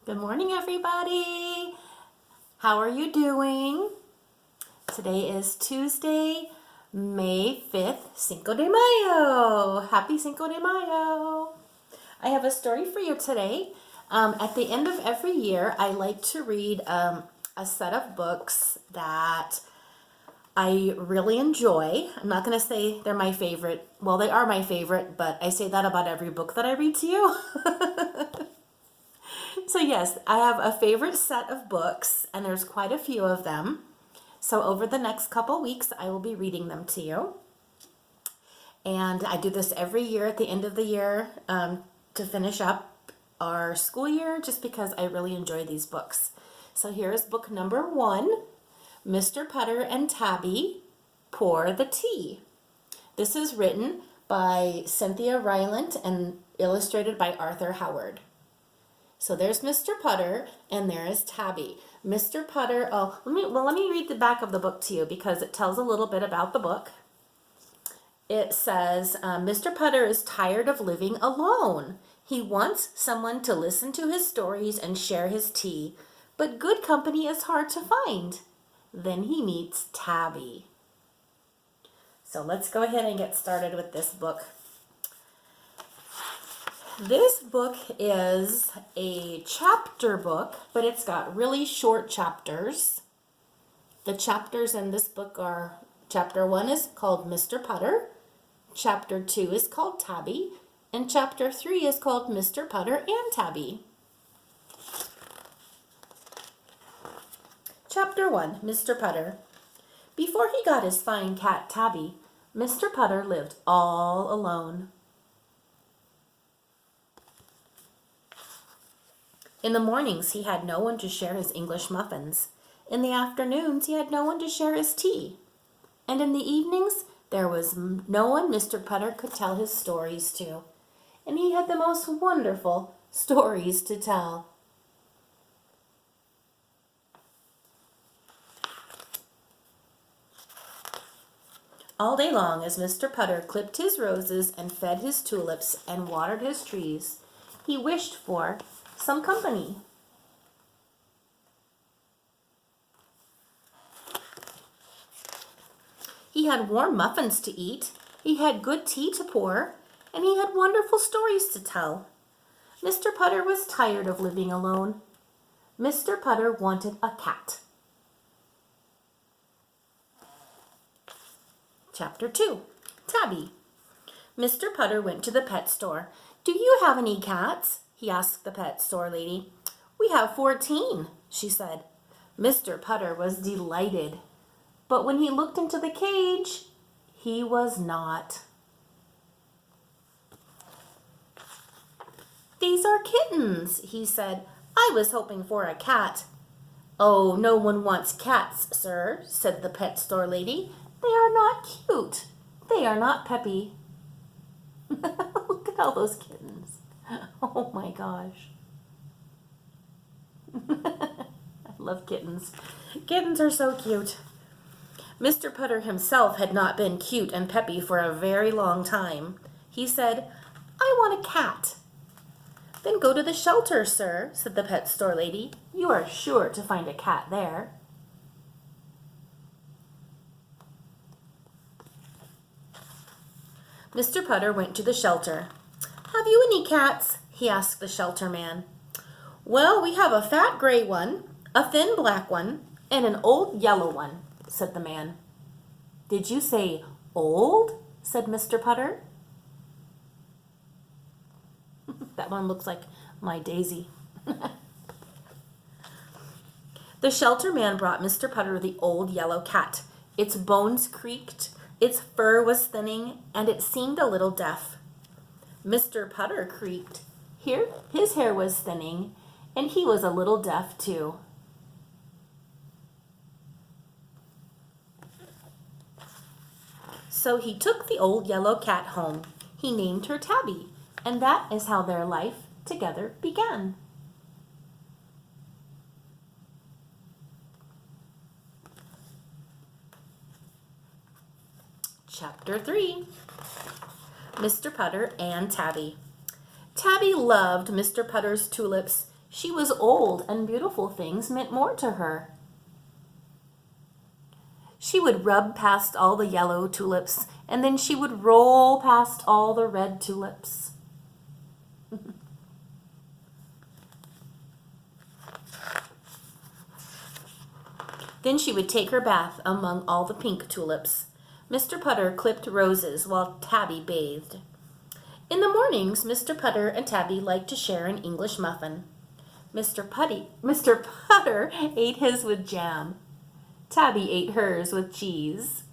Good morning, everybody. How are you doing? Today is Tuesday, May 5th, Cinco de Mayo. Happy Cinco de Mayo. I have a story for you today. At the end of every year, I like to read a set of books that I really enjoy. I'm not going to say they're my favorite. Well, they are my favorite, but I say that about every book that I read to you. So yes, I have a favorite set of books, and there's quite a few of them. So over the next couple weeks, I will be reading them to you. And I do this every year at the end of the year to finish up our school year, just because I really enjoy these books. So here is book number 1, Mr. Putter and Tabby Pour the Tea. This is written by Cynthia Rylant and illustrated by Arthur Howard. So there's Mr. Putter and there is Tabby. Mr. Putter, let me read the back of the book to you because it tells a little bit about the book. It says, Mr. Putter is tired of living alone. He wants someone to listen to his stories and share his tea, but good company is hard to find. Then he meets Tabby. So let's go ahead and get started with this book. This book is a chapter book, but it's got really short chapters. The chapters in this book are, chapter 1 is called Mr. Putter, chapter 2 is called Tabby, and chapter 3 is called Mr. Putter and Tabby. Chapter 1, Mr. Putter. Before he got his fine cat Tabby, Mr. Putter lived all alone. In the mornings, he had no one to share his English muffins. In the afternoons, he had no one to share his tea. And in the evenings, there was no one Mr. Putter could tell his stories to. And he had the most wonderful stories to tell. All day long, as Mr. Putter clipped his roses and fed his tulips and watered his trees, he wished for some company. He had warm muffins to eat, he had good tea to pour, and he had wonderful stories to tell. Mr. Putter was tired of living alone. Mr. Putter wanted a cat. Chapter 2, Tabby. Mr. Putter went to the pet store. Do you have any cats? He asked the pet store lady. We have 14, she said. Mr. Putter was delighted. But when he looked into the cage, he was not. These are kittens, he said. I was hoping for a cat. Oh, no one wants cats, sir, said the pet store lady. They are not cute. They are not peppy. Look at all those kittens. Oh my gosh. I love kittens. Kittens are so cute. Mr. Putter himself had not been cute and peppy for a very long time. He said, I want a cat. Then go to the shelter, sir, said the pet store lady. You are sure to find a cat there. Mr. Putter went to the shelter. Have you any cats? He asked the shelter man. Well, we have a fat gray one, a thin black one, and an old yellow one, said the man. Did you say old? Said Mr. Putter. That one looks like my Daisy. The shelter man brought Mr. Putter the old yellow cat. Its bones creaked, its fur was thinning, and it seemed a little deaf. Mr. Putter creaked. Here, his hair was thinning, and he was a little deaf too. So he took the old yellow cat home. He named her Tabby, and that is how their life together began. Chapter 3, Mr. Putter and Tabby. Tabby loved Mr. Putter's tulips. She was old and beautiful things meant more to her. She would rub past all the yellow tulips, and then she would roll past all the red tulips. Then she would take her bath among all the pink tulips. Mr. Putter clipped roses while Tabby bathed. In the mornings, Mr. Putter and Tabby liked to share an English muffin. Mr. Putter ate his with jam. Tabby ate hers with cheese.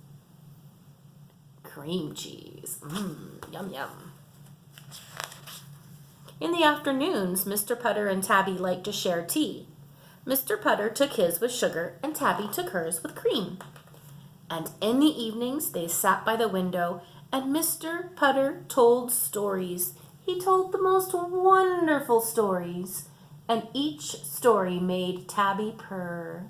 Cream cheese. Yum, yum. In the afternoons, Mr. Putter and Tabby liked to share tea. Mr. Putter took his with sugar, and Tabby took hers with cream. And in the evenings, they sat by the window, and Mr. Putter told stories. He told the most wonderful stories, and each story made Tabby purr.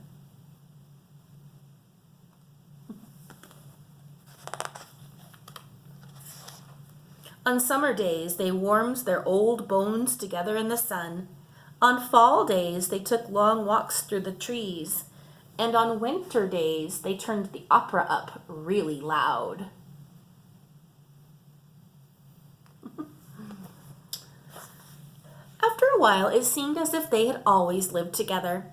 On summer days, they warmed their old bones together in the sun. On fall days, they took long walks through the trees. And on winter days, they turned the opera up really loud. After a while, it seemed as if they had always lived together.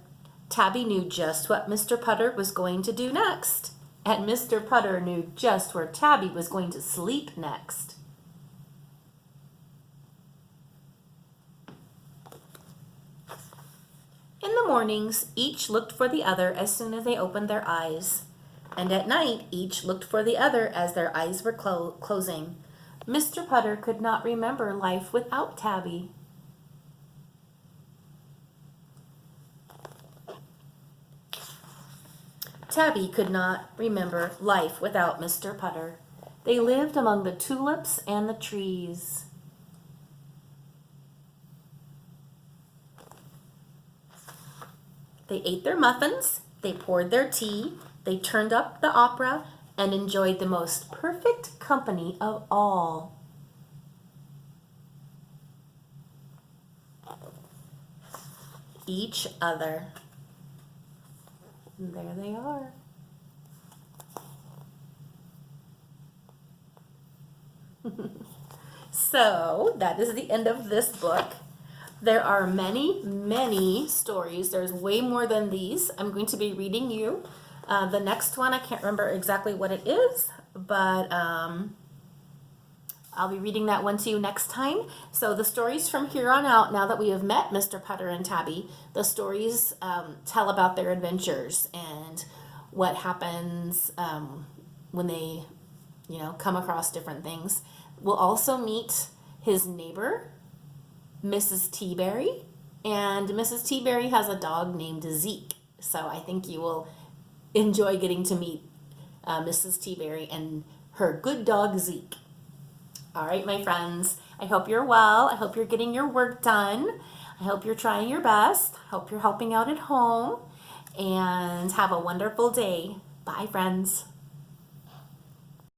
Tabby knew just what Mr. Putter was going to do next, and Mr. Putter knew just where Tabby was going to sleep next. In the mornings, each looked for the other as soon as they opened their eyes. And at night, each looked for the other as their eyes were closing. Mr. Putter could not remember life without Tabby. Tabby could not remember life without Mr. Putter. They lived among the tulips and the trees. They ate their muffins, they poured their tea, they turned up the opera, and enjoyed the most perfect company of all. Each other. And there they are. So, that is the end of this book. There are many, many stories. There's way more than these. I'm going to be reading you the next one. I can't remember exactly what it is, but I'll be reading that one to you next time. So the stories from here on out, now that we have met Mr. Putter and Tabby, the stories tell about their adventures and what happens when they, come across different things. We'll also meet his neighbor, Mrs. Teaberry, and Mrs. Teaberry has a dog named Zeke. So I think you will enjoy getting to meet Mrs. Teaberry and her good dog Zeke. All right, my friends, I hope you're well. I hope you're getting your work done. I hope you're trying your best. I hope you're helping out at home. And have a wonderful day. Bye, friends.